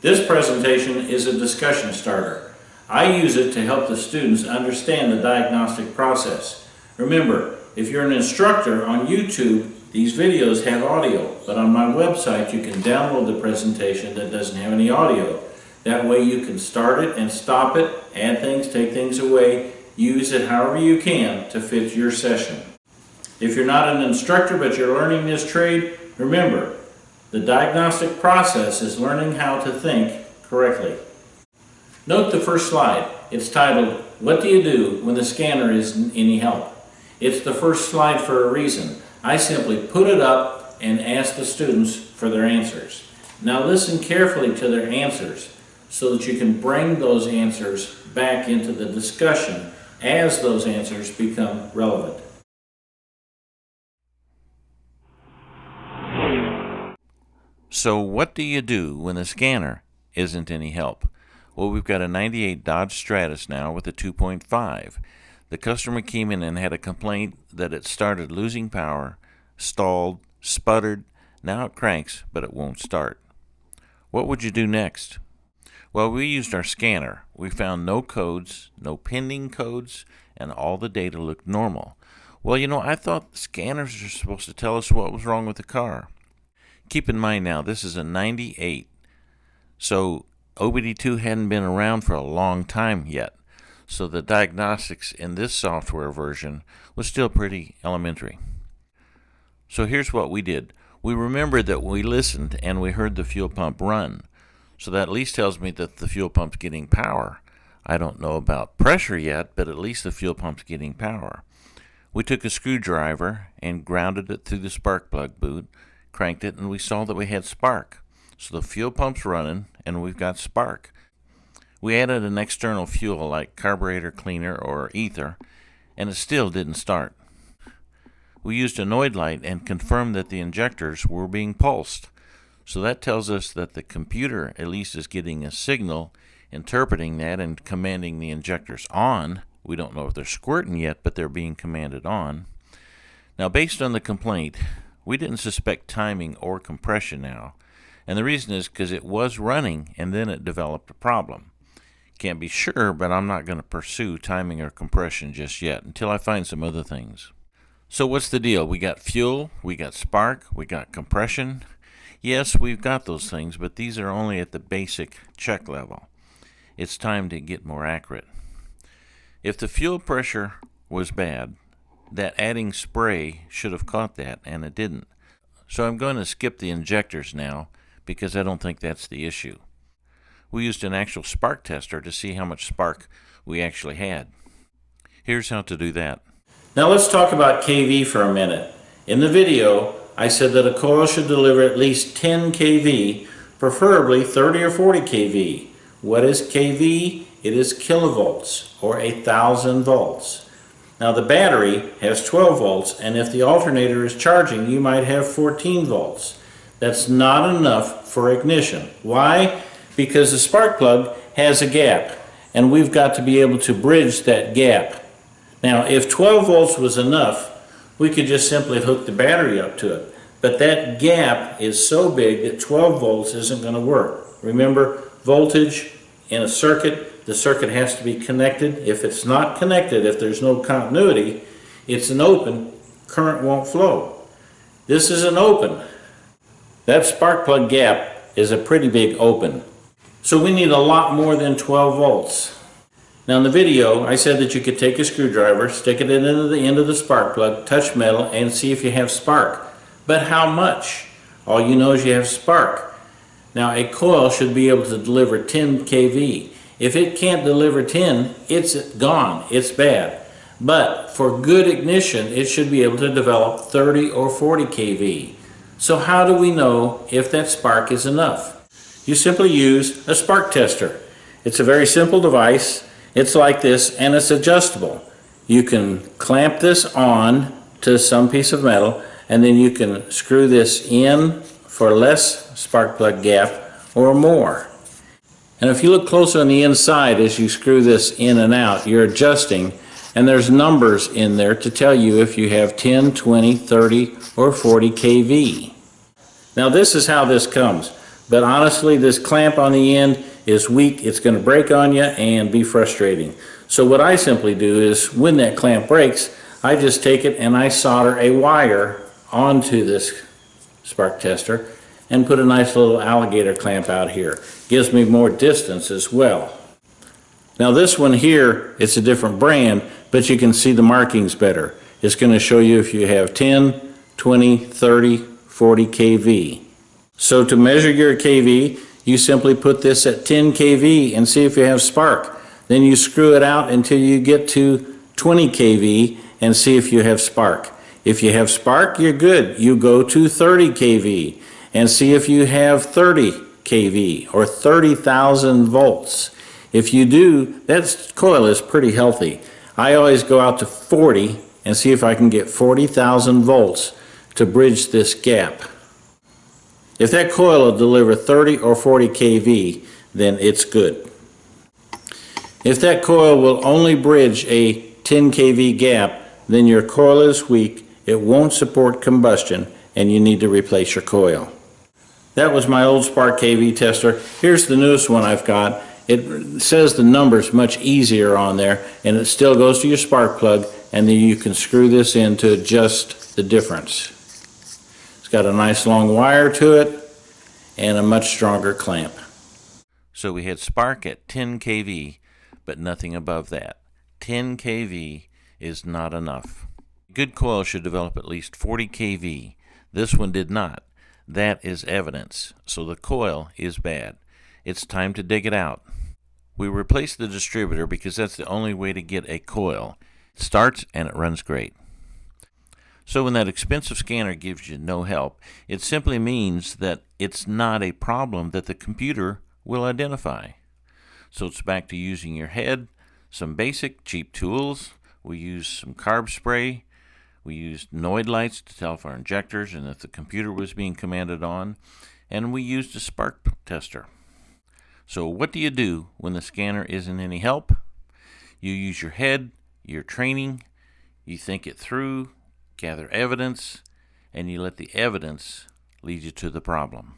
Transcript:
This presentation is a discussion starter. I use it to help the students understand the diagnostic process. Remember, if you're an instructor on YouTube, these videos have audio, but on my website you can download the presentation that doesn't have any audio. That way you can start it and stop it, add things, take things away, use it however you can to fit your session. If you're not an instructor but you're learning this trade, remember, the diagnostic process is learning how to think correctly. Note the first slide. It's titled, "What do you do when the scanner isn't any help?" It's the first slide for a reason. I simply put it up and ask the students for their answers. Now listen carefully to their answers so that you can bring those answers back into the discussion as those answers become relevant. So what do you do when the scanner isn't any help? Well, we've got a 98 Dodge Stratus now with a 2.5. The customer came in and had a complaint that it started losing power, stalled, sputtered. Now it cranks, but it won't start. What would you do next? Well, we used our scanner. We found no codes, no pending codes, and all the data looked normal. Well, I thought scanners are supposed to tell us what was wrong with the car. Keep in mind now, this is a 98, so OBD2 hadn't been around for a long time yet, so the diagnostics in this software version was still pretty elementary. So here's what we did. We remembered that we listened and we heard the fuel pump run, so that at least tells me that the fuel pump's getting power. I don't know about pressure yet, but at least the fuel pump's getting power. We took a screwdriver and grounded it through the spark plug boot, cranked it, and we saw that we had spark. So the fuel pump's running and we've got spark. We added an external fuel like carburetor cleaner or ether, and it still didn't start. We used a Noid light and confirmed that the injectors were being pulsed. So that tells us that the computer at least is getting a signal, interpreting that and commanding the injectors on. We don't know if they're squirting yet, but they're being commanded on. Now, based on the complaint, we didn't suspect timing or compression now, and the reason is because it was running and then it developed a problem. Can't be sure, but I'm not going to pursue timing or compression just yet until I find some other things. So what's the deal? We got fuel, we got spark, we got compression. Yes, we've got those things, but these are only at the basic check level. It's time to get more accurate. If the fuel pressure was bad, that adding spray should have caught that, and it didn't. So I'm going to skip the injectors now because I don't think that's the issue. We used an actual spark tester to see how much spark we actually had. Here's how to do that. Now let's talk about kV for a minute. In the video, I said that a coil should deliver at least 10 kV, preferably 30 or 40 kV. What is kV? It is kilovolts, or 1,000 volts. Now the battery has 12 volts, and if the alternator is charging, you might have 14 volts. That's not enough for ignition. Why? Because the spark plug has a gap, and we've got to be able to bridge that gap. Now, if 12 volts was enough, we could just simply hook the battery up to it. But that gap is so big that 12 volts isn't going to work. Remember, voltage in a circuit, the circuit has to be connected. If it's not connected, if there's no continuity, it's an open, current won't flow. This is an open. That spark plug gap is a pretty big open. So we need a lot more than 12 volts. Now in the video, I said that you could take a screwdriver, stick it into the end of the spark plug, touch metal, and see if you have spark. But how much? All you know is you have spark. Now a coil should be able to deliver 10 kV. If it can't deliver 10, it's gone, it's bad. But for good ignition, it should be able to develop 30 or 40 kV. So how do we know if that spark is enough? You simply use a spark tester. It's a very simple device. It's like this, and it's adjustable. You can clamp this on to some piece of metal, and then you can screw this in for less spark plug gap or more. And if you look closer on the inside as you screw this in and out, you're adjusting, and there's numbers in there to tell you if you have 10, 20, 30, or 40 kV. Now this is how this comes. But honestly, this clamp on the end is weak. It's going to break on you and be frustrating. So what I simply do is when that clamp breaks, I just take it and I solder a wire onto this spark tester and put a nice little alligator clamp out here. Gives me more distance as well. Now this one here, it's a different brand, but you can see the markings better. It's going to show you if you have 10, 20, 30, 40 kV. So to measure your kV, you simply put this at 10 kV and see if you have spark. Then you screw it out until you get to 20 kV and see if you have spark. If you have spark, you're good. You go to 30 kV and see if you have 30 kV or 30,000 volts. If you do, that coil is pretty healthy. I always go out to 40 and see if I can get 40,000 volts to bridge this gap. If that coil will deliver 30 or 40 kV, then it's good. If that coil will only bridge a 10 kV gap, then your coil is weak, it won't support combustion, and you need to replace your coil. That was my old Spark kV tester. Here's the newest one I've got. It says the numbers much easier on there, and it still goes to your spark plug, and then you can screw this in to adjust the difference. It's got a nice long wire to it and a much stronger clamp. So we had spark at 10 kV, but nothing above that. 10 kV is not enough. A good coil should develop at least 40 kV. This one did not. That is evidence. So the coil is bad. It's time to dig it out. We replaced the distributor because that's the only way to get a coil. It starts and it runs great. So when that expensive scanner gives you no help, it simply means that it's not a problem that the computer will identify. So it's back to using your head, some basic cheap tools. We used some carb spray. We used Noid lights to tell if our injectors and if the computer was being commanded on. And we used a spark tester. So what do you do when the scanner isn't any help? You use your head, your training, you think it through, gather evidence, and you let the evidence lead you to the problem.